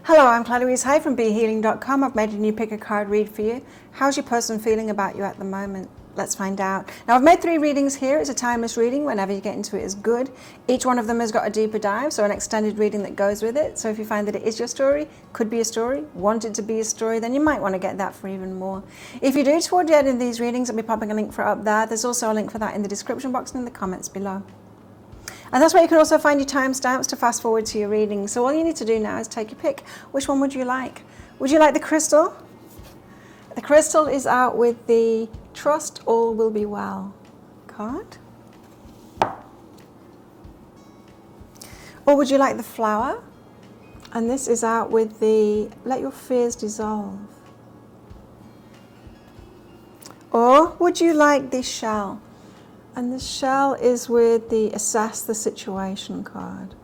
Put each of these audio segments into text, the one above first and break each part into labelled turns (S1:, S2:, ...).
S1: Hello, I'm Claire Louise Hay from BeHealing.com. I've made a new pick a card read for you. How's your person feeling about you at the moment? Let's find out. Now, I've made 3 readings here. It's a timeless reading. Whenever you get into it is good. Each one of them has got a deeper dive, so an extended reading that goes with it. So if you find that it is your story, could be a story, want it to be a story, then you might want to get that for even more. If you do, toward the end of these readings, I'll be popping a link for it up there. There's also a link for that in the description box and in the comments below. And that's where you can also find your timestamps to fast forward to your reading. So all you need to do now is take your pick. Which one would you like? Would you like the crystal? The crystal is out with the Trust All Will Be Well card. Or would you like the flower? And this is out with the Let Your Fears Dissolve. Or would you like the shell? And the shell is with the Assess the Situation card.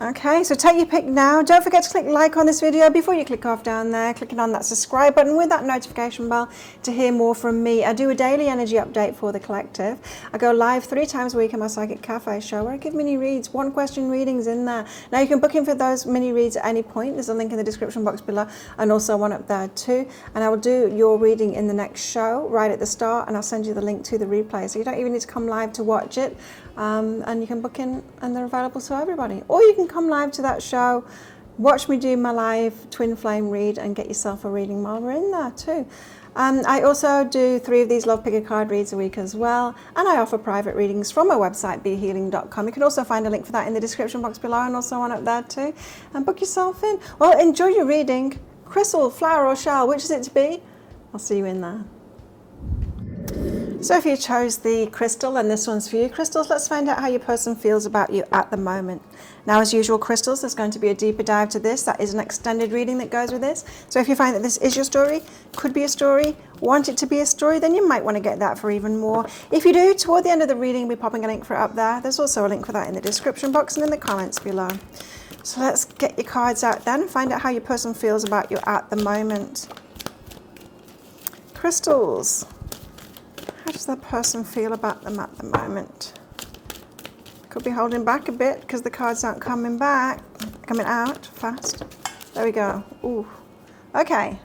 S1: Okay, so take your pick now. Don't forget to click like on this video before you click off down there, clicking on that subscribe button with that notification bell to hear more from me. I do a daily energy update for the collective. I go live 3 times a week in my Psychic Cafe show where I give mini reads, 1-question readings in there. Now you can book in for those mini reads at any point. There's a link in the description box below and also one up there too. And I will do your reading in the next show right at the start, and I'll send you the link to the replay. So you don't even need to come live to watch it. And you can book in and they're available to everybody. Or you can come live to that show, watch me do my live twin flame read and get yourself a reading while we're in there too. I also do 3 of these Love Pick a Card reads a week as well, and I offer private readings from my website BeHealing.com. You can also find a link for that in the description box below and also one up there too, and book yourself in. Well, enjoy your reading. Crystal, flower or shell, which is it to be? I'll see you in there. So if you chose the crystal, and this one's for you. Crystals, let's find out how your person feels about you at the moment. Now, as usual, crystals, there's going to be a deeper dive to this. That is an extended reading that goes with this. So if you find that this is your story, could be a story, want it to be a story, then you might want to get that for even more. If you do, toward the end of the reading, we'll be popping a link for it up there. There's also a link for that in the description box and in the comments below. So let's get your cards out then and find out how your person feels about you at the moment. Crystals. How does that person feel about them at the moment? Could be holding back a bit because the cards aren't coming out fast. There we go. Ooh. Okay.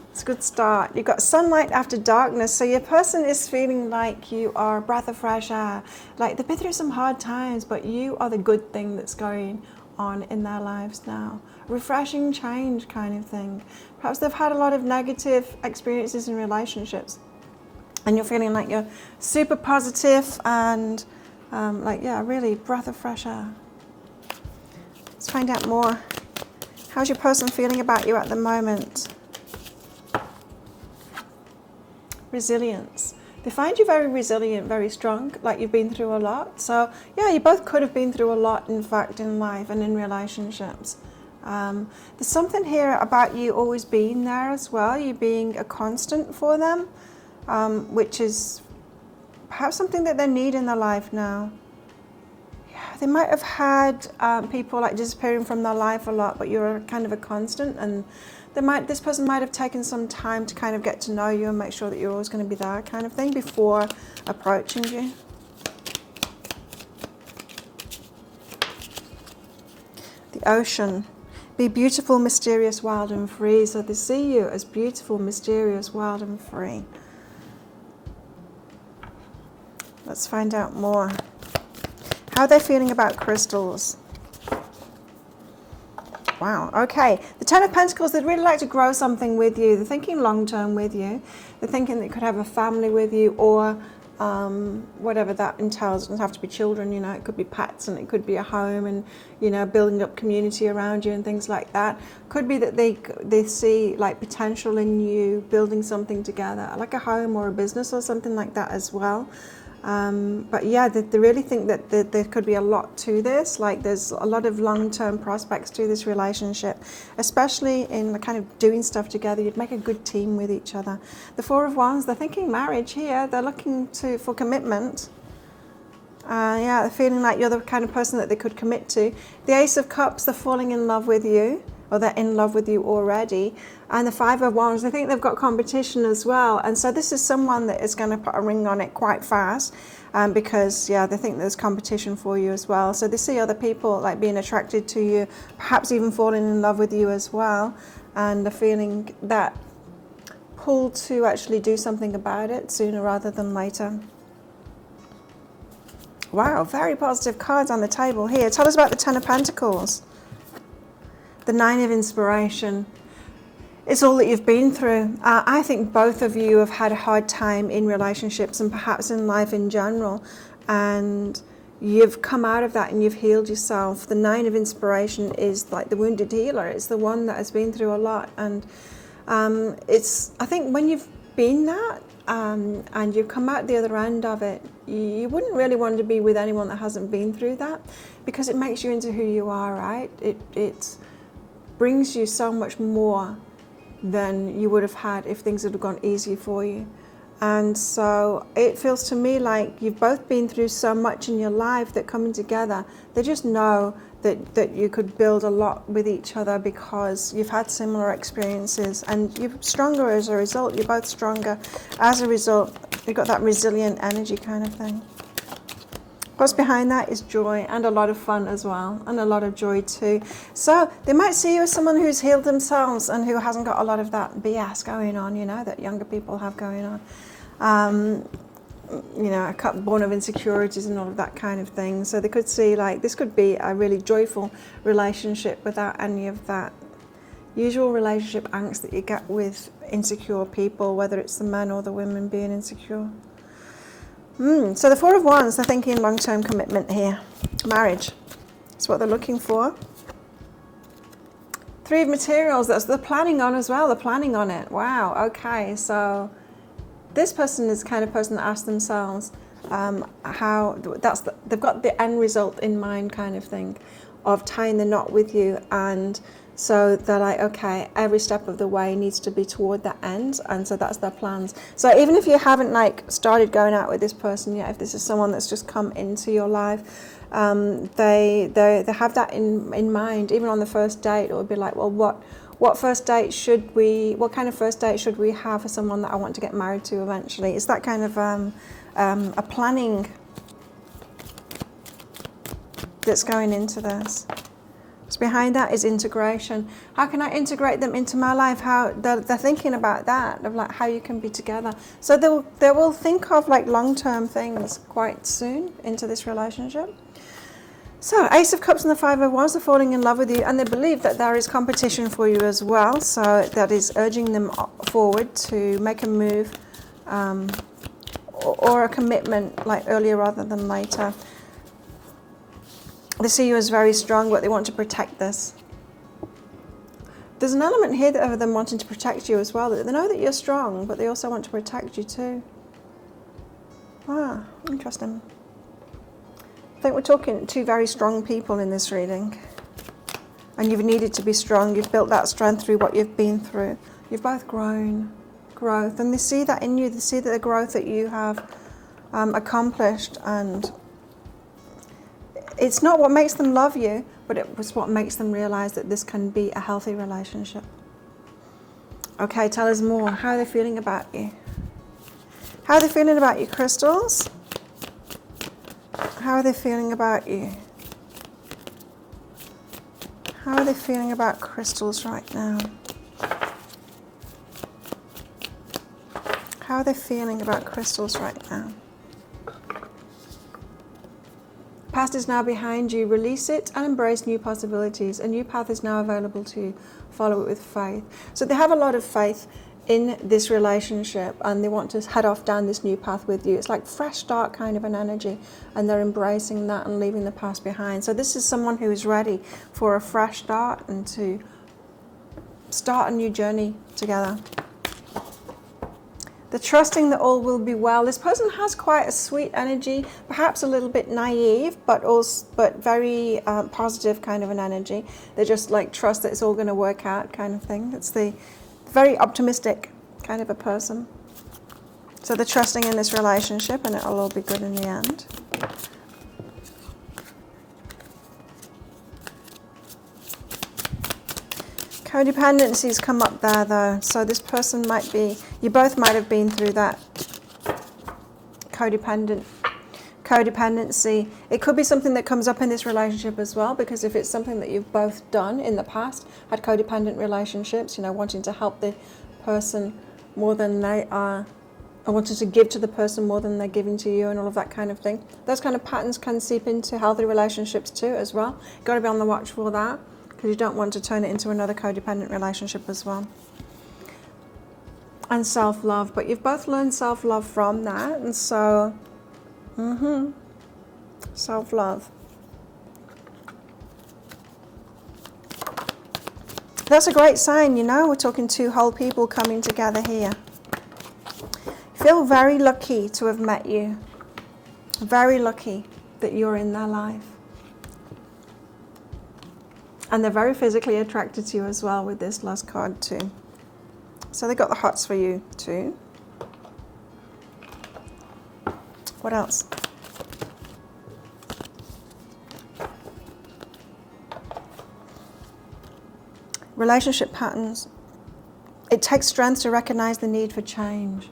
S1: It's a good start. You've got sunlight after darkness. So your person is feeling like you are a breath of fresh air. Like they've been through some hard times, but you are the good thing that's going on in their lives now. Refreshing change kind of thing. Perhaps they've had a lot of negative experiences in relationships. And you're feeling like you're super positive and really breath of fresh air. Let's find out more. How's your person feeling about you at the moment? Resilience. They find you very resilient, very strong, like you've been through a lot. So yeah, you both could have been through a lot, in fact, in life and in relationships. There's something here about you always being there as well, you being a constant for them. Which is perhaps something that they need in their life now. Yeah, they might have had people like disappearing from their life a lot, but you're kind of a constant, and this person might have taken some time to kind of get to know you and make sure that you're always going to be there kind of thing before approaching you. The ocean. Be beautiful, mysterious, wild and free. So they see you as beautiful, mysterious, wild and free. Let's find out more. How are they feeling about crystals? Wow, okay. The Ten of Pentacles, they'd really like to grow something with you. They're thinking long-term with you. They're thinking they could have a family with you, or whatever that entails. It doesn't have to be children, you know. It could be pets, and it could be a home, and, you know, building up community around you and things like that. Could be that they see like potential in you building something together, like a home or a business or something like that as well. But yeah, they really think that there could be a lot to this. Like there's a lot of long-term prospects to this relationship, especially in the kind of doing stuff together. You'd make a good team with each other. The Four of Wands, they're thinking marriage here. They're looking for commitment. Yeah, they're feeling like you're the kind of person that they could commit to. The Ace of Cups, they're falling in love with you. or they're in love with you already. And the Five of Wands, I think they've got competition as well. And so this is someone that is going to put a ring on it quite fast, because, yeah, they think there's competition for you as well. So they see other people like being attracted to you, perhaps even falling in love with you as well. And the feeling that pull to actually do something about it sooner rather than later. Wow, very positive cards on the table here. Tell us about the Ten of Pentacles. The Nine of Inspiration. It's all that you've been through. I think both of you have had a hard time in relationships and perhaps in life in general. And you've come out of that and you've healed yourself. The Nine of Inspiration is like the wounded healer. It's the one that has been through a lot. And I think when you've been that and you've come out the other end of it, you wouldn't really want to be with anyone that hasn't been through that, because it makes you into who you are, right? It brings you so much more than you would have had if things had gone easy for you. And so it feels to me like you've both been through so much in your life that coming together, they just know that you could build a lot with each other because you've had similar experiences, and you're stronger as a result. You're both stronger as a result. You've got that resilient energy kind of thing. What's behind that is joy and a lot of fun as well, and a lot of joy too. So they might see you as someone who's healed themselves and who hasn't got a lot of that BS going on, you know, that younger people have going on. You know, born of insecurities and all of that kind of thing. So they could see like this could be a really joyful relationship without any of that usual relationship angst that you get with insecure people, whether it's the men or the women being insecure. So the Four of Wands, they're thinking long-term commitment here. Marriage. That's what they're looking for. Three of Materials, that's they're planning on as well. They're planning on it. Wow, okay. So this person is the kind of person that asks themselves they've got the end result in mind kind of thing of tying the knot with you. And so they're like, okay, every step of the way needs to be toward that end. And so that's their plans. So even if you haven't like started going out with this person yet, if this is someone that's just come into your life, they have that in mind. Even on the first date, it would be like, well, what kind of first date should we have for someone that I want to get married to eventually? It's that kind of a planning that's going into this. So behind that is integration. How can I integrate them into my life? How they're thinking about that, of like how you can be together. So they will think of like long-term things quite soon into this relationship. So Ace of Cups and the Five of Wands are falling in love with you, and they believe that there is competition for you as well. So that is urging them forward to make a move or a commitment like earlier rather than later. They see you as very strong, but they want to protect this. There's an element here of them wanting to protect you as well. They know that you're strong, but they also want to protect you too. Ah, interesting. I think we're talking two very strong people in this reading. And you've needed to be strong. You've built that strength through what you've been through. You've both grown. Growth. And they see that in you. They see the growth that you have accomplished. And it's not what makes them love you, but it was what makes them realize that this can be a healthy relationship. Okay, tell us more. How are they feeling about you? How are they feeling about you, crystals? How are they feeling about you? How are they feeling about crystals right now? How are they feeling about crystals right now? Past is now behind you. Release it and embrace new possibilities. A new path is now available to you. Follow it with faith. So they have a lot of faith in this relationship, and they want to head off down this new path with you. It's like fresh start kind of an energy, and they're embracing that and leaving the past behind. So this is someone who is ready for a fresh start and to start a new journey together. They're trusting that all will be well. This person has quite a sweet energy, perhaps a little bit naive, but very positive kind of an energy. They just like trust that it's all going to work out kind of thing. It's the very optimistic kind of a person. So they're trusting in this relationship, and it'll all be good in the end. Codependency's come up there though. So this person might be, you both might have been through that codependency. It could be something that comes up in this relationship as well, because if it's something that you've both done in the past, had codependent relationships, you know, wanting to help the person more than they are, or wanting to give to the person more than they're giving to you, and all of that kind of thing. Those kind of patterns can seep into healthy relationships too as well. You've got to be on the watch for that, because you don't want to turn it into another codependent relationship as well. And self-love, but you've both learned self-love from that, and so self-love. That's a great sign, you know. We're talking two whole people coming together here. Feel very lucky to have met you. Very lucky that you're in their life. And they're very physically attracted to you as well with this last card too. So they got the hots for you too. What else? Relationship patterns. It takes strength to recognize the need for change.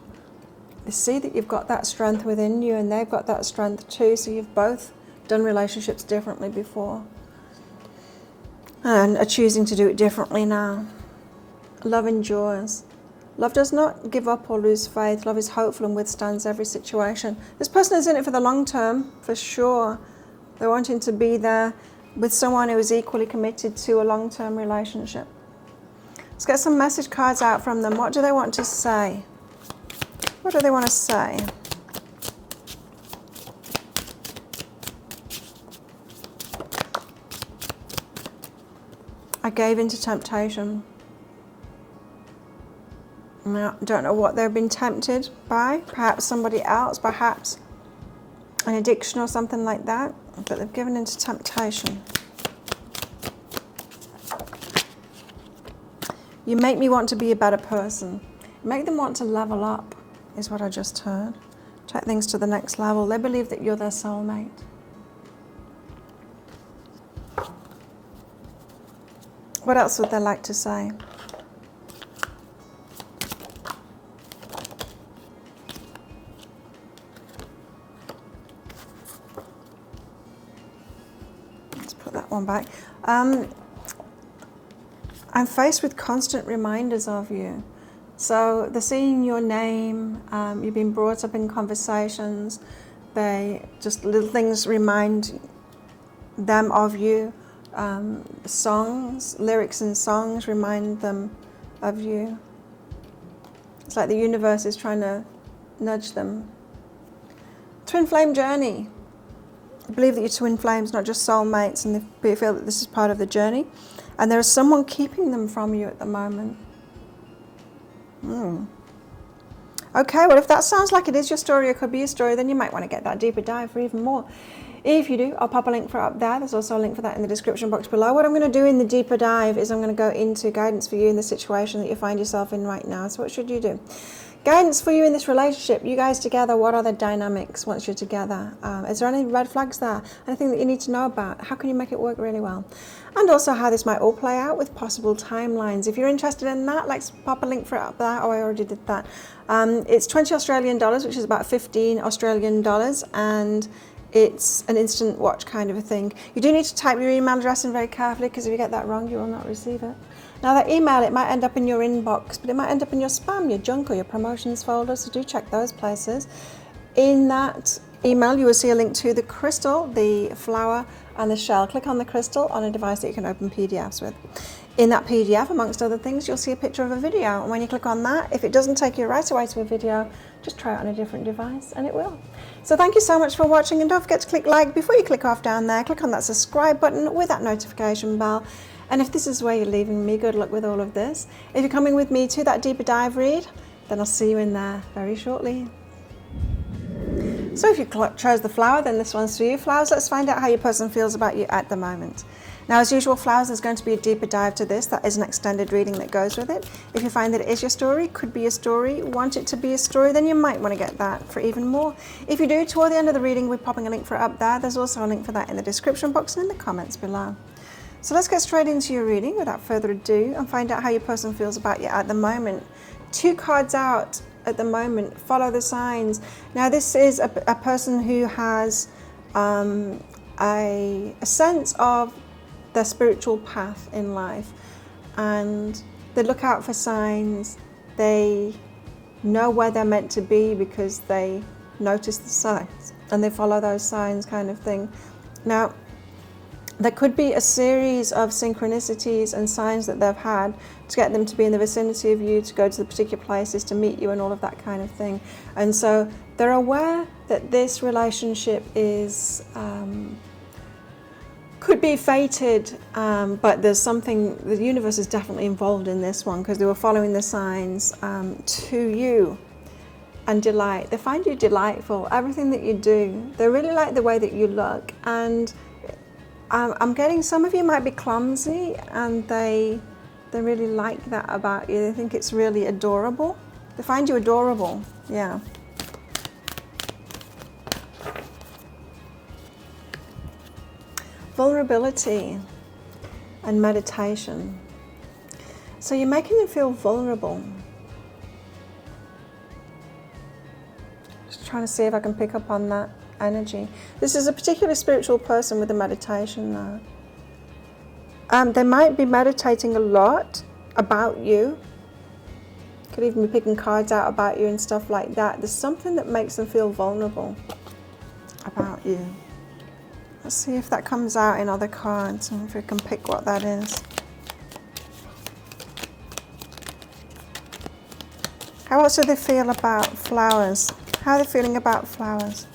S1: They see that you've got that strength within you, and they've got that strength too, so you've both done relationships differently before and are choosing to do it differently now. Love endures. Love does not give up or lose faith. Love is hopeful and withstands every situation. This person is in it for the long term, for sure. They're wanting to be there with someone who is equally committed to a long-term relationship. Let's get some message cards out from them. What do they want to say? What do they want to say? I gave into temptation. Now, don't know what they've been tempted by. Perhaps somebody else, perhaps an addiction or something like that. But they've given into temptation. You make me want to be a better person. Make them want to level up, is what I just heard. Take things to the next level. They believe that you're their soulmate. What else would they like to say? Let's put that one back. I'm faced with constant reminders of you. So they're seeing your name, you've been brought up in conversations, they just little things remind them of you. Songs, lyrics and songs remind them of you. It's like the universe is trying to nudge them. Twin flame journey. I believe that you're twin flames, not just soulmates, and they feel that this is part of the journey. And there is someone keeping them from you at the moment. Okay, well, if that sounds like it is your story or could be your story, then you might want to get that deeper dive for even more. If you do, I'll pop a link for it up there. There's also a link for that in the description box below. What I'm going to do in the deeper dive is I'm going to go into guidance for you in the situation that you find yourself in right now. So what should you do? Guidance for you in this relationship. You guys together, what are the dynamics once you're together? Is there any red flags there? Anything that you need to know about? How can you make it work really well? And also how this might all play out with possible timelines. If you're interested in that, let's pop a link for it up there. Oh, I already did that. It's 20 Australian dollars, which is about 15 Australian dollars. And it's an instant watch kind of a thing. You do need to type your email address in very carefully, because if you get that wrong, you will not receive it. Now that email, it might end up in your inbox, but it might end up in your spam, your junk, or your promotions folder, so do check those places. In that email, you will see a link to the crystal, the flower, and the shell. Click on the crystal on a device that you can open PDFs with. In that PDF, amongst other things, you'll see a picture of a video, and when you click on that, if it doesn't take you right away to a video, just try it on a different device, and it will. So thank you so much for watching, and don't forget to click like before you click off down there. Click on that subscribe button with that notification bell. And if this is where you're leaving me, good luck with all of this. If you're coming with me to that deeper dive read, then I'll see you in there very shortly. So if you chose the flower, then this one's for you. Flowers, let's find out how your person feels about you at the moment. Now, as usual, flowers, there's going to be a deeper dive to this. That is an extended reading that goes with it. If you find that it is your story, could be a story, want it to be a story, then you might want to get that for even more. If you do, toward the end of the reading, we're popping a link for it up there. There's also a link for that in the description box and in the comments below. So let's get straight into your reading without further ado and find out how your person feels about you at the moment. 2 cards out at the moment. Follow the signs. Now this is a person who has a sense of their spiritual path in life, and they look out for signs. They know where they're meant to be because they notice the signs and they follow those signs, kind of thing. Now there could be a series of synchronicities and signs that they've had to get them to be in the vicinity of you, to go to the particular places, to meet you, and all of that kind of thing. And so they're aware that this relationship is could be fated, but there's something, the universe is definitely involved in this one, because they were following the signs to you. And delight. They find you delightful, everything that you do. They really like the way that you look, and I'm getting some of you might be clumsy, and they really like that about you. They think it's really adorable. They find you adorable, yeah. Vulnerability and meditation. So you're making them feel vulnerable. Just trying to see if I can pick up on that energy. This is a particularly spiritual person with a meditation now. They might be meditating a lot about you. Could even be picking cards out about you and stuff like that. There's something that makes them feel vulnerable about you. Let's see if that comes out in other cards and if we can pick what that is. How else do they feel about flowers? How are they feeling about flowers?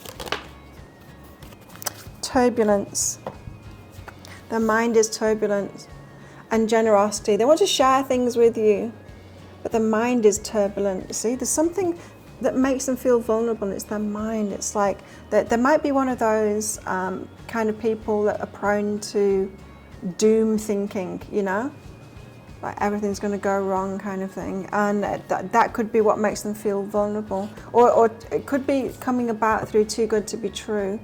S1: Turbulence. Their mind is turbulent. And generosity. They want to share things with you, but the mind is turbulent. See, there's something that makes them feel vulnerable, and it's their mind. It's like that there might be one of those kind of people that are prone to doom thinking, you know, like everything's going to go wrong kind of thing, and that could be what makes them feel vulnerable, or it could be coming about through too good to be true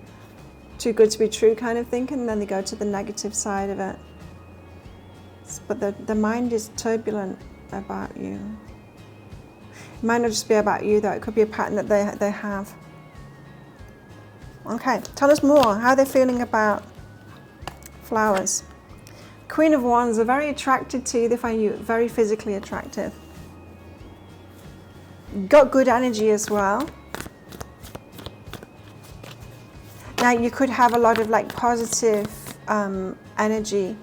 S1: kind of thinking, and then they go to the negative side of it. But the mind is turbulent about you. It might not just be about you though, it could be a pattern that they have. Okay, tell us more. How are they feeling about flowers? Queen of Wands are very attracted to you. They find you very physically attractive. Got good energy as well. Now you could have a lot of like positive energy.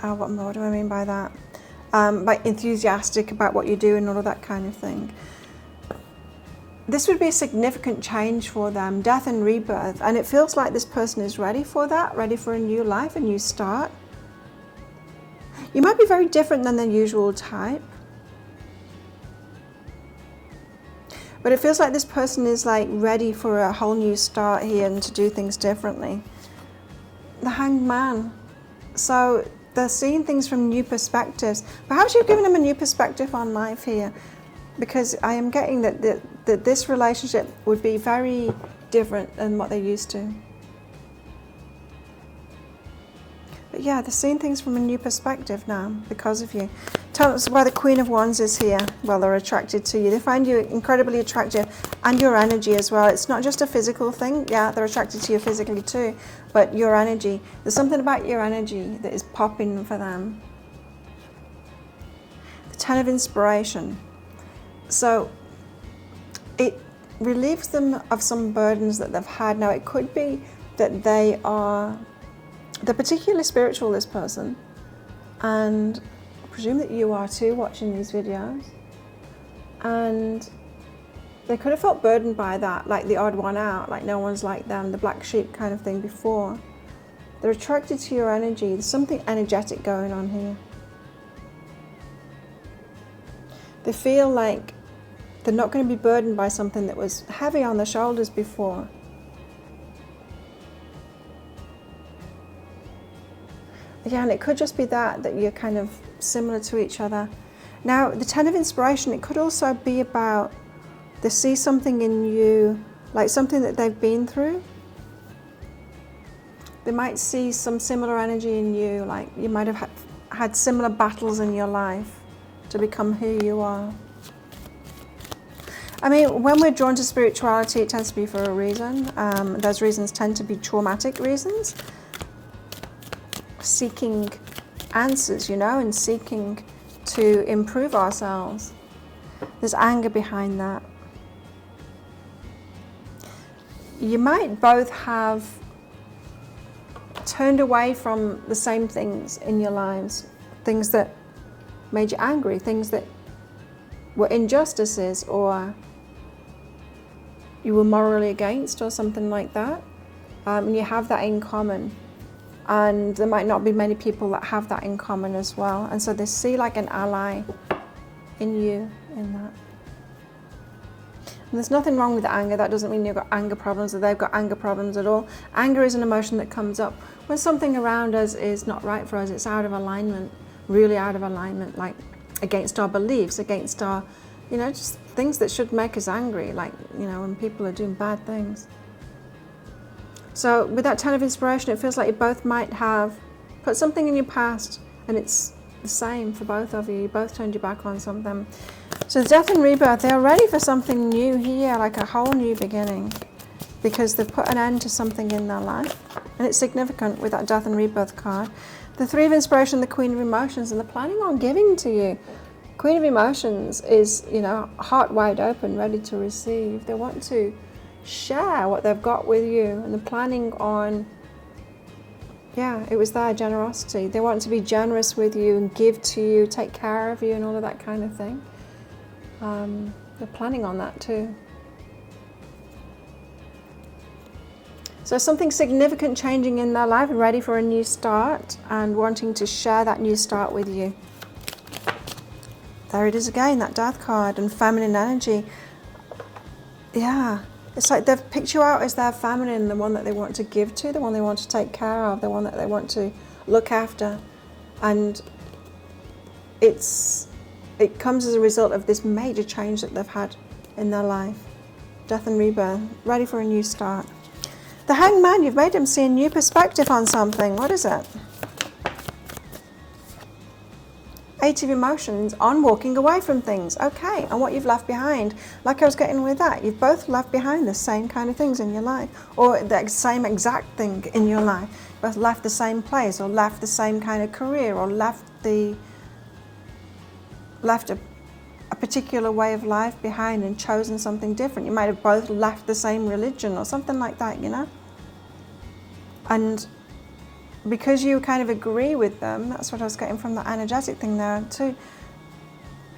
S1: What do I mean by that? Like enthusiastic about what you do and all of that kind of thing. This would be a significant change for them, death and rebirth, and it feels like this person is ready for that, ready for a new life, a new start. You might be very different than the usual type, but it feels like this person is like ready for a whole new start here and to do things differently. The Hanged Man. So they're seeing things from new perspectives. Perhaps you've given them a new perspective on life here, because I am getting that this relationship would be very different than what they're used to. But yeah, they're seeing things from a new perspective now because of you. Tell us why the Queen of Wands is here. Well, they're attracted to you. They find you incredibly attractive, and your energy as well. It's not just a physical thing. Yeah, they're attracted to you physically too, but your energy. There's something about your energy that is popping for them. The Ten of Inspiration. So it relieves them of some burdens that they've had. Now it could be that they're particularly spiritual, this person, and I presume that you are too, watching these videos, and they could have felt burdened by that, like the odd one out, like no one's like them, the black sheep kind of thing before. They're attracted to your energy. There's something energetic going on here. They feel like they're not going to be burdened by something that was heavy on their shoulders before. Yeah, and it could just be that you're kind of similar to each other. Now, the Ten of Inspiration, it could also be about they see something in you, like something that they've been through, They might see some similar energy in you, like you might have had similar battles in your life to become who you are. I mean, when we're drawn to spirituality, it tends to be for a reason. Those reasons tend to be traumatic reasons. Seeking answers, you know, and seeking to improve ourselves. There's anger behind that. You might both have turned away from the same things in your lives, things that made you angry, things that were injustices or you were morally against or something like that. And you have that in common. And there might not be many people that have that in common as well. And so they see like an ally in you in that. And there's nothing wrong with anger. That doesn't mean you've got anger problems or they've got anger problems at all. Anger is an emotion that comes up when something around us is not right for us. It's out of alignment, really out of alignment, like against our beliefs, against our, you know, just things that should make us angry, like, you know, when people are doing bad things. So with that 10 of inspiration, it feels like you both might have put something in your past and it's the same for both of you. You both turned your back on something. So the death and rebirth, they're ready for something new here, like a whole new beginning, because they've put an end to something in their life. And it's significant with that death and rebirth card. The 3 of inspiration, the Queen of emotions, and they're planning on giving to you. Queen of emotions is, you know, heart wide open, ready to receive. They want to share what they've got with you, and they're planning on, yeah, it was their generosity. They want to be generous with you and give to you, take care of you and all of that kind of thing. They're planning on that too. So something significant changing in their life, ready for a new start and wanting to share that new start with you. There it is again, that death card and feminine energy. Yeah, it's like they've picked you out as their feminine, the one that they want to give to, the one they want to take care of, the one that they want to look after. And it comes as a result of this major change that they've had in their life. Death and rebirth, ready for a new start. The Hanged Man, you've made them see a new perspective on something. What is it? 8 of emotions on walking away from things. Okay, and what you've left behind. Like I was getting with that, you've both left behind the same kind of things in your life, or the same exact thing in your life. Both left the same place, or left the same kind of career, or left a particular way of life behind and chosen something different. You might have both left the same religion or something like that, you know? And because you kind of agree with them, that's what I was getting from the energetic thing there too,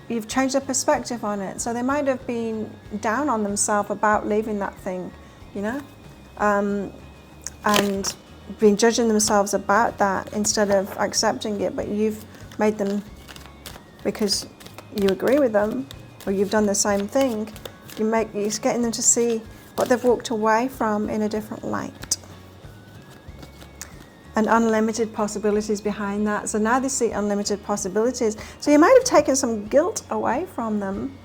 S1: you've changed their perspective on it. So they might have been down on themselves about leaving that thing, you know? And been judging themselves about that instead of accepting it, but you've made them, because you agree with them, or you've done the same thing, you're getting them to see what they've walked away from in a different light. And unlimited possibilities behind that. So now they see unlimited possibilities. So you might have taken some guilt away from them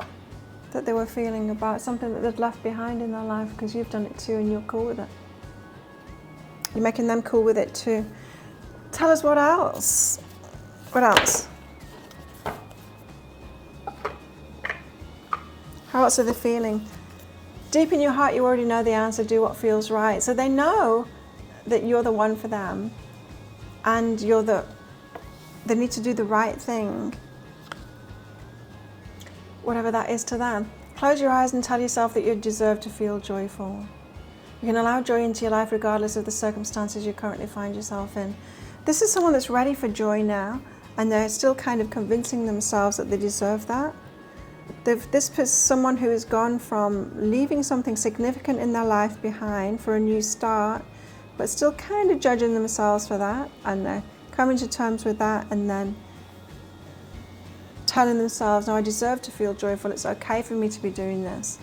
S1: that they were feeling about something that they've left behind in their life, because you've done it too and you're cool with it. You're making them cool with it too. Tell us what else. What else? How else are they feeling? Deep in your heart, you already know the answer. Do what feels right. So they know that you're the one for them, and they need to do the right thing, whatever that is to them. Close your eyes and tell yourself that you deserve to feel joyful. You can allow joy into your life regardless of the circumstances you currently find yourself in. This is someone that's ready for joy now, and they're still kind of convincing themselves that they deserve that. This is someone who has gone from leaving something significant in their life behind for a new start, but still kind of judging themselves for that, and they're coming to terms with that, and then telling themselves, no, I deserve to feel joyful, it's okay for me to be doing this.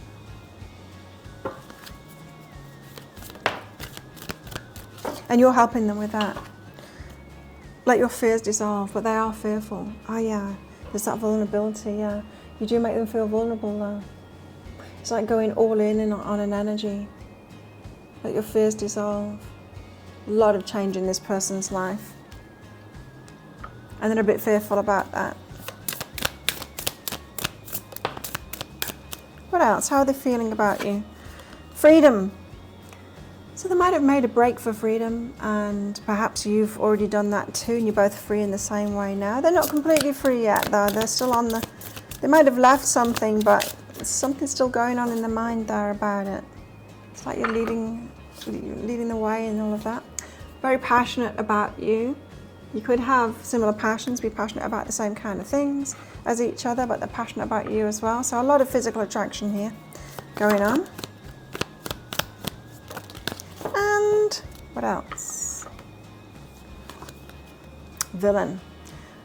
S1: And you're helping them with that. Let your fears dissolve, but they are fearful. Oh yeah, there's that vulnerability, yeah. You do make them feel vulnerable though. It's like going all in on an energy. Let your fears dissolve. A lot of change in this person's life. And they're a bit fearful about that. What else? How are they feeling about you? Freedom. So they might have made a break for freedom, and perhaps you've already done that too, and you're both free in the same way now. They're not completely free yet though. They're still on the, they might have left something, but something's still going on in the mind there about it. It's like you're leading the way and all of that. Very passionate about you. You could have similar passions, be passionate about the same kind of things as each other, but they're passionate about you as well. So a lot of physical attraction here going on. And what else? Villain.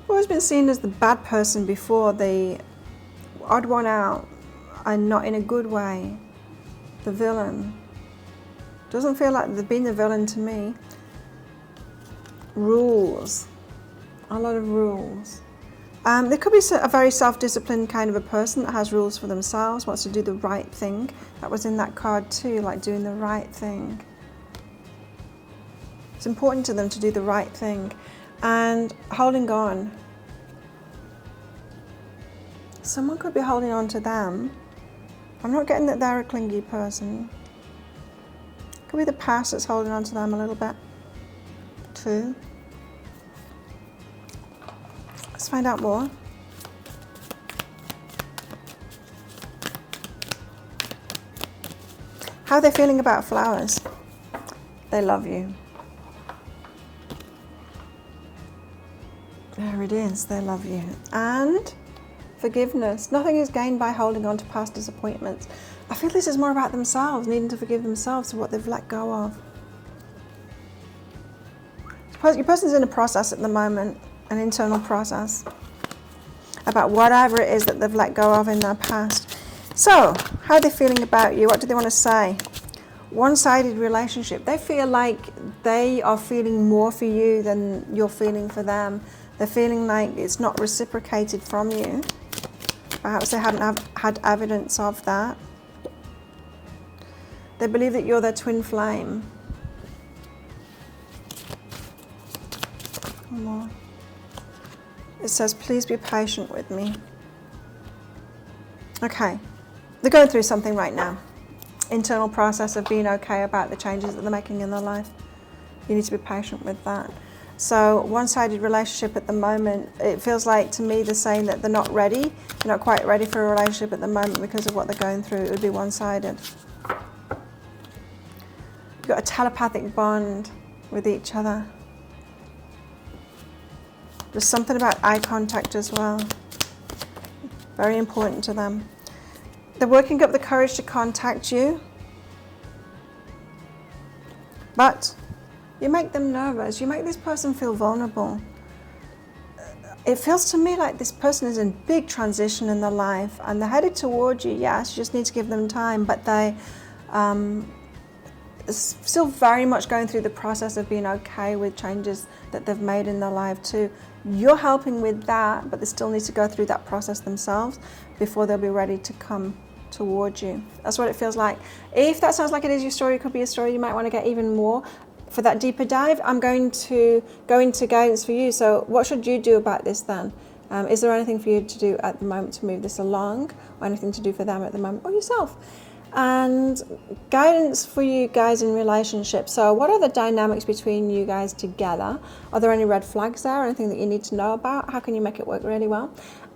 S1: Always been seen as the bad person before, the odd one out, and not in a good way. The villain. Doesn't feel like they've been the villain to me. Rules. A lot of rules. There could be a very self-disciplined kind of a person that has rules for themselves, wants to do the right thing. That was in that card too, like doing the right thing. It's important to them to do the right thing. And holding on. Someone could be holding on to them. I'm not getting that they're a clingy person. Could be the past that's holding on to them a little bit too. Let's find out more. How are they feeling about flowers? They love you. There it is, they love you. And forgiveness. Nothing is gained by holding on to past disappointments. I feel this is more about themselves, needing to forgive themselves for what they've let go of. Your person's in a process at the moment, an internal process, about whatever it is that they've let go of in their past. So, how are they feeling about you? What do they want to say? One-sided relationship. They feel like they are feeling more for you than you're feeling for them. They're feeling like it's not reciprocated from you. Perhaps they haven't had evidence of that. They believe that you're their twin flame. One more. It says, please be patient with me. Okay, they're going through something right now. Internal process of being okay about the changes that they're making in their life. You need to be patient with that. So one-sided relationship at the moment, it feels like to me they're saying that they're not ready. They're not quite ready for a relationship at the moment because of what they're going through. It would be one-sided. You've got a telepathic bond with each other. There's something about eye contact as well. Very important to them. They're working up the courage to contact you. But you make them nervous. You make this person feel vulnerable. It feels to me like this person is in big transition in their life and they're headed towards you. Yes, you just need to give them time, but they still very much going through the process of being okay with changes that they've made in their life too. You're helping with that, but they still need to go through that process themselves before they'll be ready to come towards you. That's what it feels like. If that sounds like it is your story, it could be a story you might want to get even more. For that deeper dive, I'm going to go into guidance for you. So what should you do about this then? Is there anything for you to do at the moment to move this along, or anything to do for them at the moment, or yourself? And guidance for you guys in relationships. So what are the dynamics between you guys together? Are there any red flags there, anything that you need to know about? How can you make it work really well?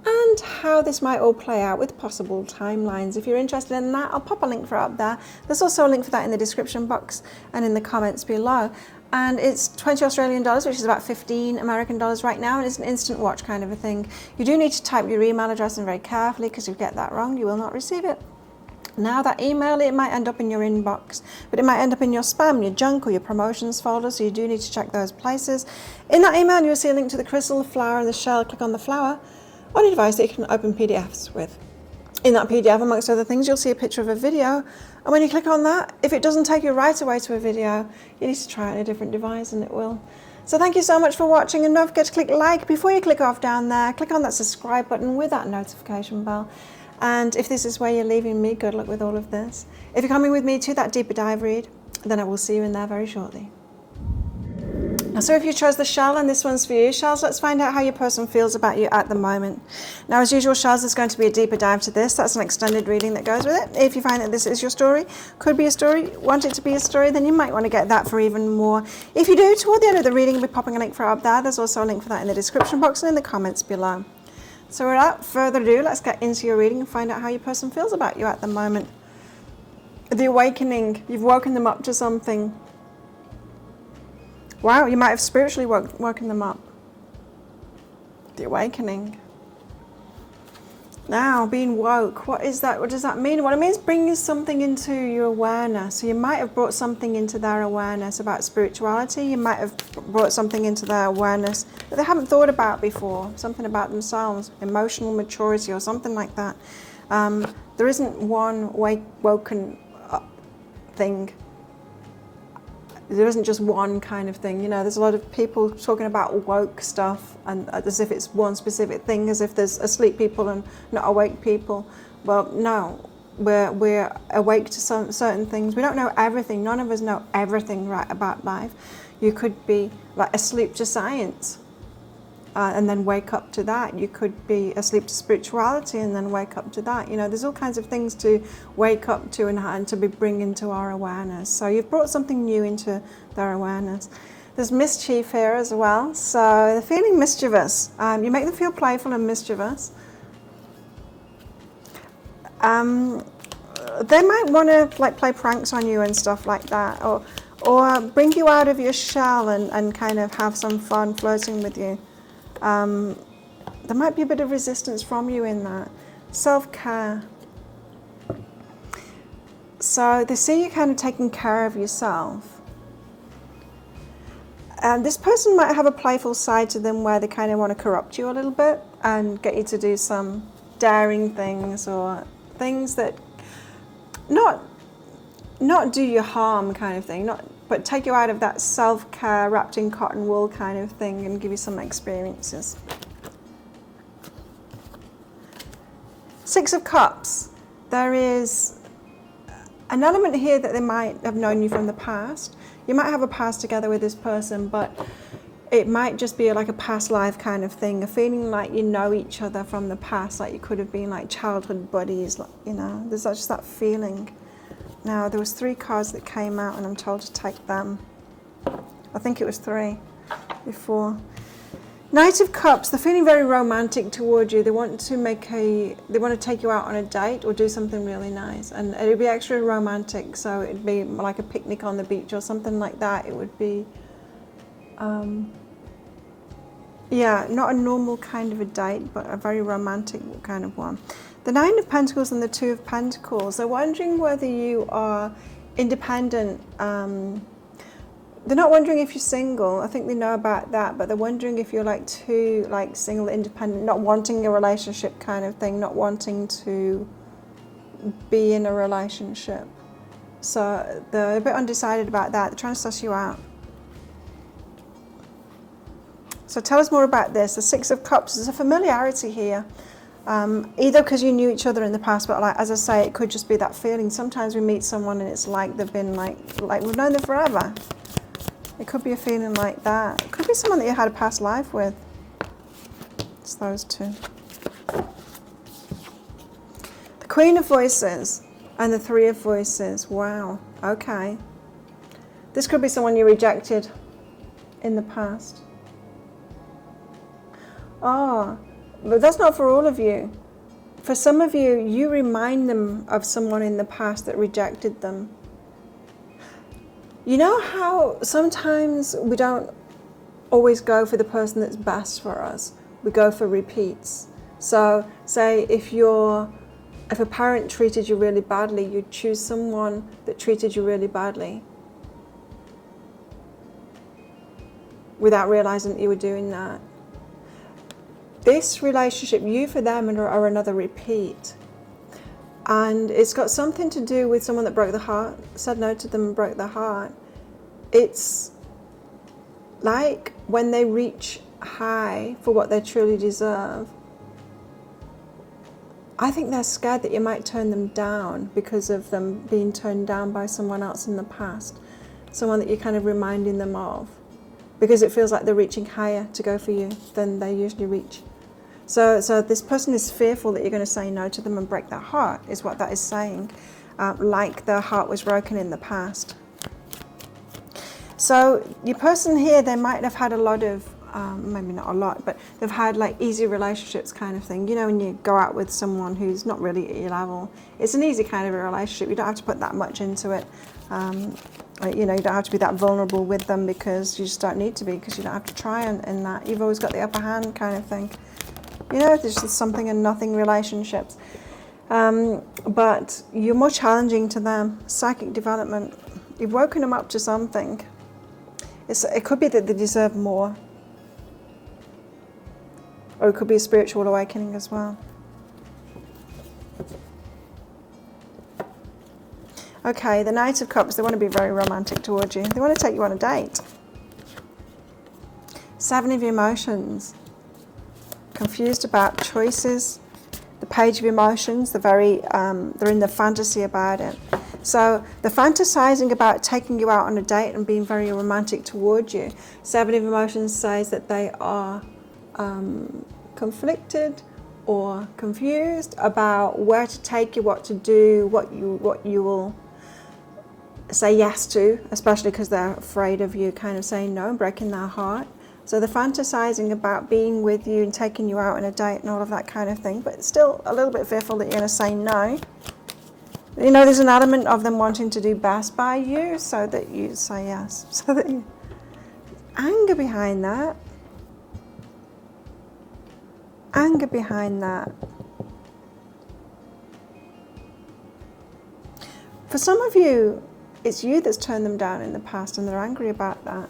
S1: And how this might all play out with possible timelines. If you're interested in that, I'll pop a link for it up there. There's also a link for that in the description box and in the comments below. And it's 20 Australian dollars, which is about 15 American dollars right now, and it's an instant watch kind of a thing. You do need to type your email address in very carefully, because if you get that wrong, you will not receive it. Now that email, it might end up in your inbox, but it might end up in your spam, your junk, or your promotions folder, so you do need to check those places. In that email, you'll see a link to the crystal, the flower, and the shell. Click on the flower on a device that you can open PDFs with. In that PDF, amongst other things, you'll see a picture of a video, and when you click on that, if it doesn't take you right away to a video, you need to try it on a different device, and it will. So thank you so much for watching, and don't forget to click like before you click off down there. Click on that subscribe button with that notification bell. And if this is where you're leaving me, good luck with all of this. If you're coming with me to that deeper dive read, then I will see you in there very shortly. So if you chose the shell and this one's for you, shells, let's find out how your person feels about you at the moment. Now, as usual, shells, there's going to be a deeper dive to this. That's an extended reading that goes with it. If you find that this is your story, could be a story, want it to be a story, then you might want to get that for even more. If you do, toward the end of the reading, I'll be popping a link for it up there. There's also a link for that in the description box and in the comments below. So without further ado, let's get into your reading and find out how your person feels about you at the moment. The awakening, you've woken them up to something. Wow, you might have spiritually woken them up. The awakening. Now, being woke, what is that? What does that mean? Well, it means bringing something into your awareness. So you might have brought something into their awareness about spirituality. You might have brought something into their awareness that they haven't thought about before. Something about themselves, emotional maturity or something like that. There isn't one woken up thing. There isn't just one kind of thing, you know. There's a lot of people talking about woke stuff and as if it's one specific thing, as if there's asleep people and not awake people. Well, no, we're awake to some certain things. We don't know everything. None of us know everything right about life. You could be like asleep to science and then wake up to that. You could be asleep to spirituality and then wake up to that. You know, there's all kinds of things to wake up to and to be bringing to our awareness. So you've brought something new into their awareness. There's mischief here as well. So they're feeling mischievous. You make them feel playful and mischievous. They might want to like play pranks on you and stuff like that, or bring you out of your shell and kind of have some fun flirting with you. There might be a bit of resistance from you in that. Self-care. So they see you kind of taking care of yourself. And this person might have a playful side to them where they kind of want to corrupt you a little bit and get you to do some daring things or things that not do you harm kind of thing, but take you out of that self-care, wrapped in cotton wool kind of thing and give you some experiences. Six of Cups. There is an element here that they might have known you from the past. You might have a past together with this person, but it might just be like a past life kind of thing, a feeling like you know each other from the past, like you could have been like childhood buddies, like, you know, there's just that feeling. Now, there was 3 cards that came out and I'm told to take them. I think it was 3 before. Knight of Cups, they're feeling very romantic toward you. They want to take you out on a date or do something really nice. And it'd be extra romantic, so it'd be like a picnic on the beach or something like that. It would be, yeah, not a normal kind of a date, but a very romantic kind of one. The 9 of Pentacles and the 2 of Pentacles, they're wondering whether you are independent. They're not wondering if you're single. I think they know about that, but they're wondering if you're like too like single, independent, not wanting a relationship kind of thing, not wanting to be in a relationship. So they're a bit undecided about that. They're trying to suss you out. So tell us more about this. The 6 of Cups, there's a familiarity here. Either because you knew each other in the past, but like as I say, it could just be that feeling. Sometimes we meet someone and it's like they've been like we've known them forever. It could be a feeling like that. It could be someone that you had a past life with. It's those 2. The Queen of Voices and the 3 of Voices. Wow. Okay. This could be someone you rejected in the past. Oh. But that's not for all of you. For some of you, you remind them of someone in the past that rejected them. You know how sometimes we don't always go for the person that's best for us. We go for repeats. So say if a parent treated you really badly, you'd choose someone that treated you really badly without realizing that you were doing that. This relationship, you for them are another repeat. And it's got something to do with someone that broke the heart, said no to them and broke the heart. It's like when they reach high for what they truly deserve, I think they're scared that you might turn them down because of them being turned down by someone else in the past. Someone that you're kind of reminding them of. because it feels like they're reaching higher to go for you than they usually reach. So this person is fearful that you're going to say no to them and break their heart, is what that is saying, like their heart was broken in the past. So your person here, they might have had a lot of, maybe not a lot, but they've had like easy relationships kind of thing. You know, when you go out with someone who's not really at your level, it's an easy kind of a relationship. You don't have to put that much into it. You know, you don't have to be that vulnerable with them, because you just don't need to be, because you don't have to try in that. You've always got the upper hand kind of thing. You know, there's just something and nothing relationships. But you're more challenging to them. Psychic development. You've woken them up to something. It could be that they deserve more. Or it could be a spiritual awakening as well. Okay, the Knight of Cups, they want to be very romantic towards you. They want to take you on a date. Seven of Emotions. Confused about choices. The Page of Emotions, they're in the fantasy about it. So they're fantasizing about taking you out on a date and being very romantic towards you. Seven of Emotions says that they are conflicted or confused about where to take you, what to do, what you will say yes to, especially because they're afraid of you kind of saying no and breaking their heart. So they're fantasizing about being with you and taking you out on a date and all of that kind of thing, but still a little bit fearful that you're going to say no. You know, there's an element of them wanting to do best by you so that you say yes. So that you... Anger behind that. Anger behind that. For some of you, it's you that's turned them down in the past and they're angry about that.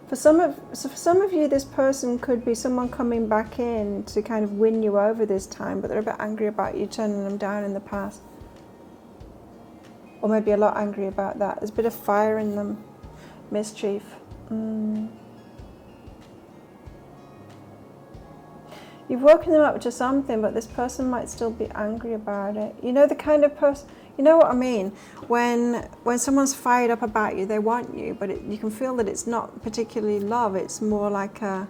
S1: For some of you, this person could be someone coming back in to kind of win you over this time, but they're a bit angry about you turning them down in the past. Or maybe a lot angry about that. There's a bit of fire in them. Mischief. You've woken them up to something, but this person might still be angry about it. You know the kind of person, you know what I mean? When someone's fired up about you, they want you, but you can feel that it's not particularly love. It's more like a,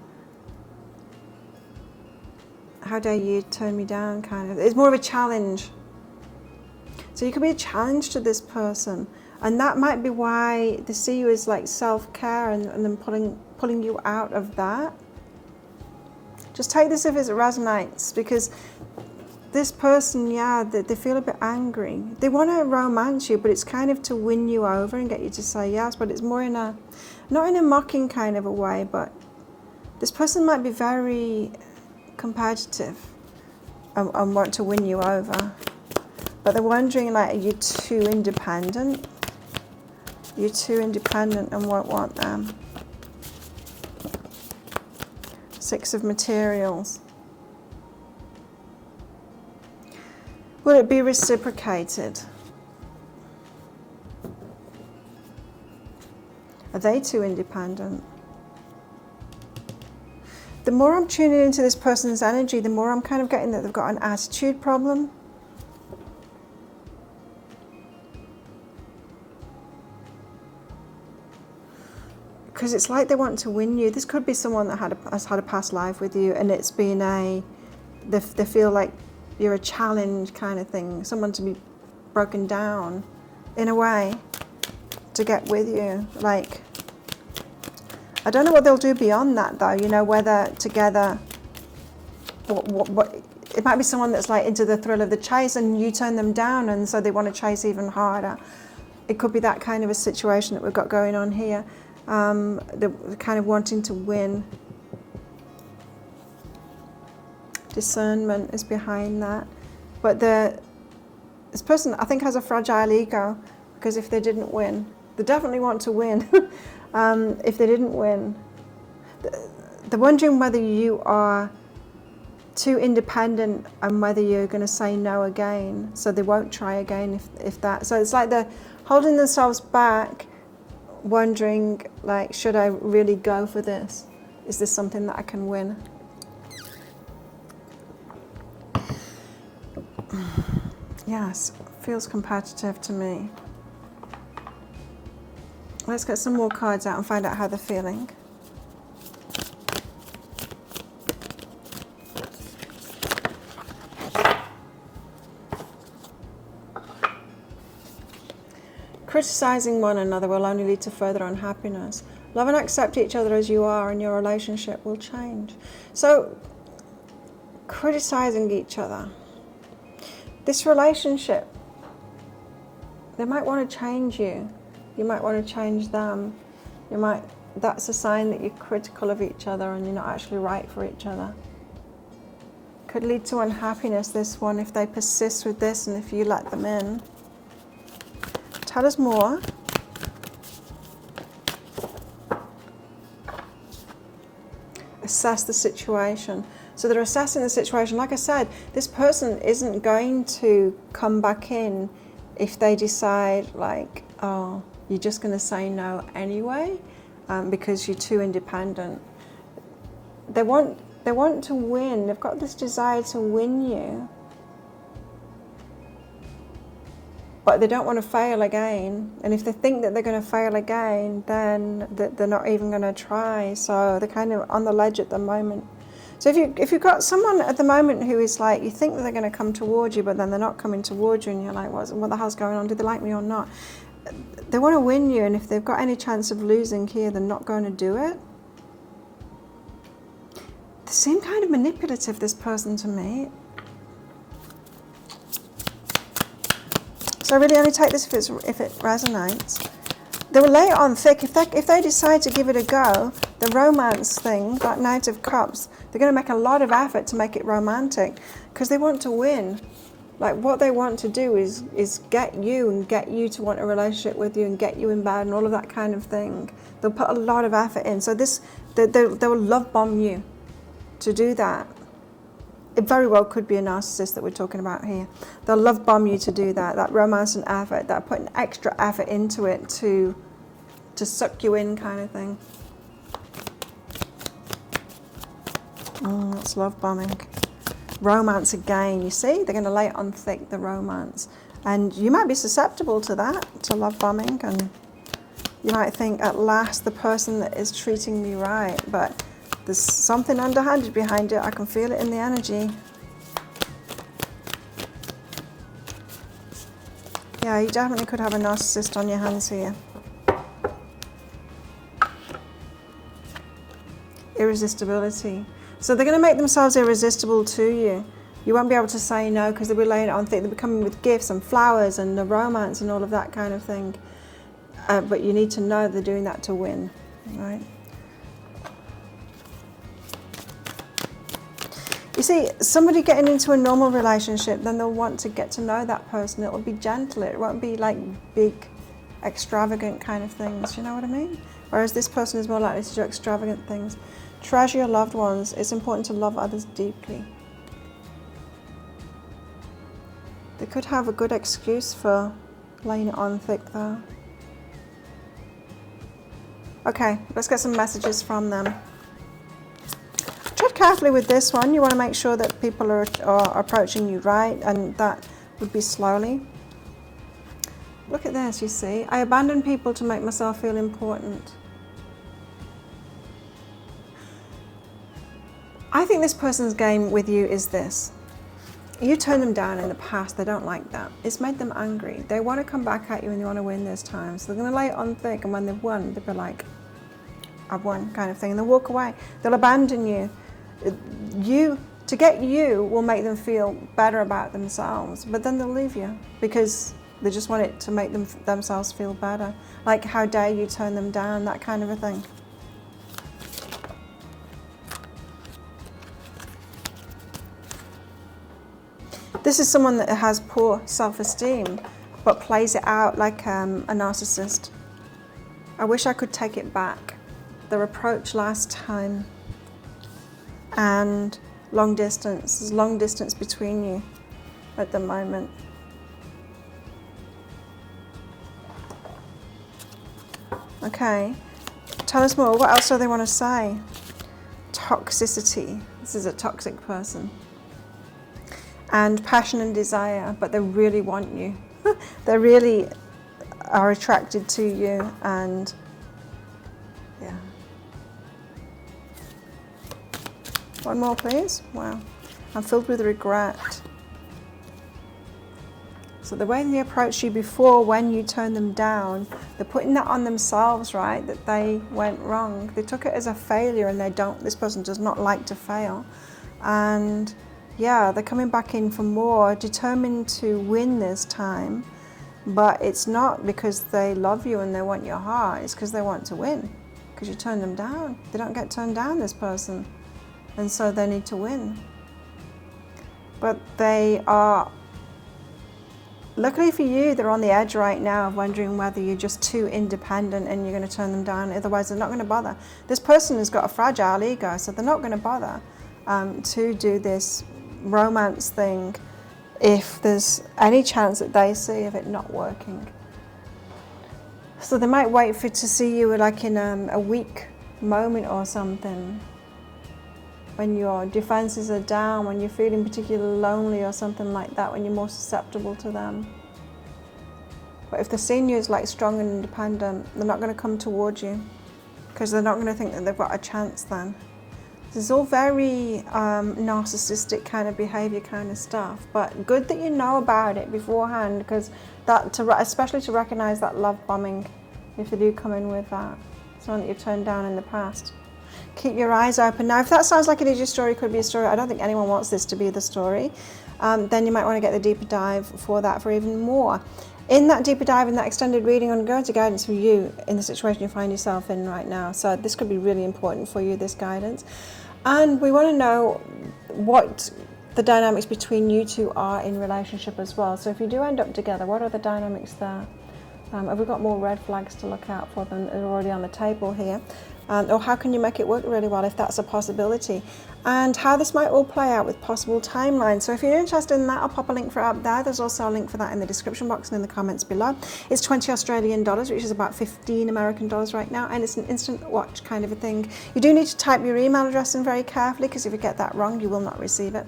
S1: how dare you turn me down kind of. It's more of a challenge. So you could be a challenge to this person. And that might be why they see you as like self-care and then pulling you out of that. Just take this if it resonates, because this person, yeah, they feel a bit angry. They want to romance you, but it's kind of to win you over and get you to say yes, but it's more in a, not in a mocking kind of a way, but this person might be very competitive and want to win you over. But they're wondering, like, are you too independent? You're too independent and won't want them. Six of Materials. Will it be reciprocated? Are they too independent? The more I'm tuning into this person's energy, the more I'm kind of getting that they've got an attitude problem. Because it's like they want to win you. This could be someone that has had a past life with you, and it's been they feel like you're a challenge kind of thing, someone to be broken down in a way to get with you. Like, I don't know what they'll do beyond that though, you know, whether together, what it might be someone that's like into the thrill of the chase and you turn them down and so they want to chase even harder. It could be that kind of a situation that we've got going on here. They're kind of wanting to win. Discernment is behind that. But this person, I think, has a fragile ego, because if they didn't win, they definitely want to win. If they didn't win, they're wondering whether you are too independent and whether you're going to say no again, so they won't try again if that. So it's like they're holding themselves back, wondering, like, should I really go for this? Is this something that I can win? Yes, feels competitive to me. Let's get some more cards out and find out how they're feeling. Criticizing one another will only lead to further unhappiness. Love and accept each other as you are, and your relationship will change. So, criticizing each other. This relationship, they might want to change you. You might want to change them. That's a sign that you're critical of each other and you're not actually right for each other. Could lead to unhappiness, this one, if they persist with this and if you let them in. Tell us more. Assess the situation. So they're assessing the situation. Like I said, this person isn't going to come back in if they decide like, oh, you're just going to say no anyway because you're too independent. They want to win. They've got this desire to win you. But they don't want to fail again. And if they think that they're going to fail again, then they're not even going to try. So they're kind of on the ledge at the moment. So if you've got someone at the moment who is like, you think that they're going to come towards you, but then they're not coming towards you, and you're like, what the hell's going on? Do they like me or not? They want to win you, and if they've got any chance of losing here, they're not going to do it. They seem kind of manipulative, this person, to me. So I really only take this if it resonates. They will lay it on thick. If they decide to give it a go, the romance thing, that Knight of Cups, they're going to make a lot of effort to make it romantic because they want to win. Like what they want to do is get you and get you to want a relationship with you and get you in bed and all of that kind of thing. They'll put a lot of effort in. So they will love bomb you to do that. It very well could be a narcissist that we're talking about here. They'll love bomb you to do that. That romance and effort, that putting extra effort into it to suck you in kind of thing. That's love bombing. Romance again, you see? They're going to lay it on thick, the romance. And you might be susceptible to that, to love bombing. And you might think, at last, the person that is treating me right. But there's something underhanded behind it. I can feel it in the energy. Yeah, you definitely could have a narcissist on your hands here. Irresistibility. So they're going to make themselves irresistible to you. You won't be able to say no because they'll be laying it on thick. They'll be coming with gifts and flowers and the romance and all of that kind of thing. But you need to know they're doing that to win, right? You see, somebody getting into a normal relationship, then they'll want to get to know that person. It'll be gentle. It won't be like big, extravagant kind of things. You know what I mean? Whereas this person is more likely to do extravagant things. Treasure your loved ones. It's important to love others deeply. They could have a good excuse for laying it on thick though. Okay, let's get some messages from them. Tread carefully with this one. You want to make sure that people are approaching you right, and that would be slowly. Look at this, you see. I abandon people to make myself feel important. I think this person's game with you is this. You turned them down in the past. They don't like that. It's made them angry. They want to come back at you and they want to win this time. So they're going to lay it on thick, and when they've won, they'll be like, I've won, kind of thing. And they'll walk away. They'll abandon you. To get you will make them feel better about themselves, but then they'll leave you because they just want it to make themselves feel better. Like, how dare you turn them down, that kind of a thing. This is someone that has poor self-esteem, but plays it out like a narcissist. I wish I could take it back. Their approach last time. And long distance. There's long distance between you at the moment. Okay. Tell us more. What else do they want to say? Toxicity. This is a toxic person. And passion and desire, but they really want you. They're really are attracted to you, and yeah. One more, please. Wow. I'm filled with regret. So the way they approached you before, when you turned them down, they're putting that on themselves, right? That they went wrong. They took it as a failure, and this person does not like to fail. And yeah, they're coming back in for more, determined to win this time. But it's not because they love you and they want your heart, it's because they want to win. Because you turned them down. They don't get turned down, this person. And so they need to win. But they are, luckily for you, they're on the edge right now of wondering whether you're just too independent and you're going to turn them down. Otherwise, they're not going to bother. This person has got a fragile ego, so they're not going to bother to do this romance thing if there's any chance that they see of it not working. So they might wait to see you like in a weak moment or something, when your defenses are down, when you're feeling particularly lonely or something like that, when you're more susceptible to them. But if they're seeing you as like strong and independent, they're not going to come towards you, because they're not going to think that they've got a chance then. This is all very narcissistic kind of behavior kind of stuff, but good that you know about it beforehand, because especially to recognize that love bombing, if they do come in with that, someone that you've turned down in the past. Keep your eyes open. Now, if that sounds like it is your story, could be a story, I don't think anyone wants this to be the story, then you might want to get the deeper dive for that for even more. In that deeper dive, in that extended reading, I'm going to guidance for you in the situation you find yourself in right now. So this could be really important for you, this guidance. And we want to know what the dynamics between you two are in relationship as well. So if you do end up together, what are the dynamics there? Have we got more red flags to look out for than are already on the table here? Or how can you make it work really well if that's a possibility? And how this might all play out with possible timelines. So if you're interested in that, I'll pop a link for it up there. There's also a link for that in the description box and in the comments below. It's 20 Australian dollars, which is about 15 American dollars right now, and it's an instant watch kind of a thing. You do need to type your email address in very carefully, because if you get that wrong, you will not receive it.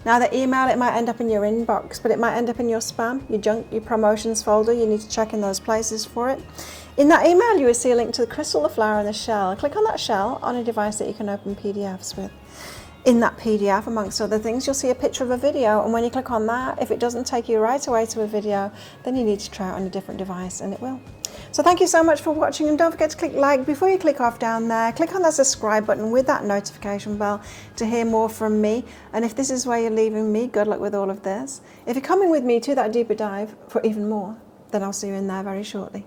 S1: Now, the email, it might end up in your inbox, but it might end up in your spam, your junk, your promotions folder. You need to check in those places for it. In that email, you will see a link to the crystal, the flower, and the shell. Click on that shell on a device that you can open PDFs with. In that PDF, amongst other things, you'll see a picture of a video, and when you click on that, if it doesn't take you right away to a video, then you need to try it on a different device, and it will. So thank you so much for watching, and don't forget to click like before you click off down there. Click on that subscribe button with that notification bell to hear more from me. And if this is where you're leaving me, good luck with all of this. If you're coming with me to that deeper dive for even more, then I'll see you in there very shortly.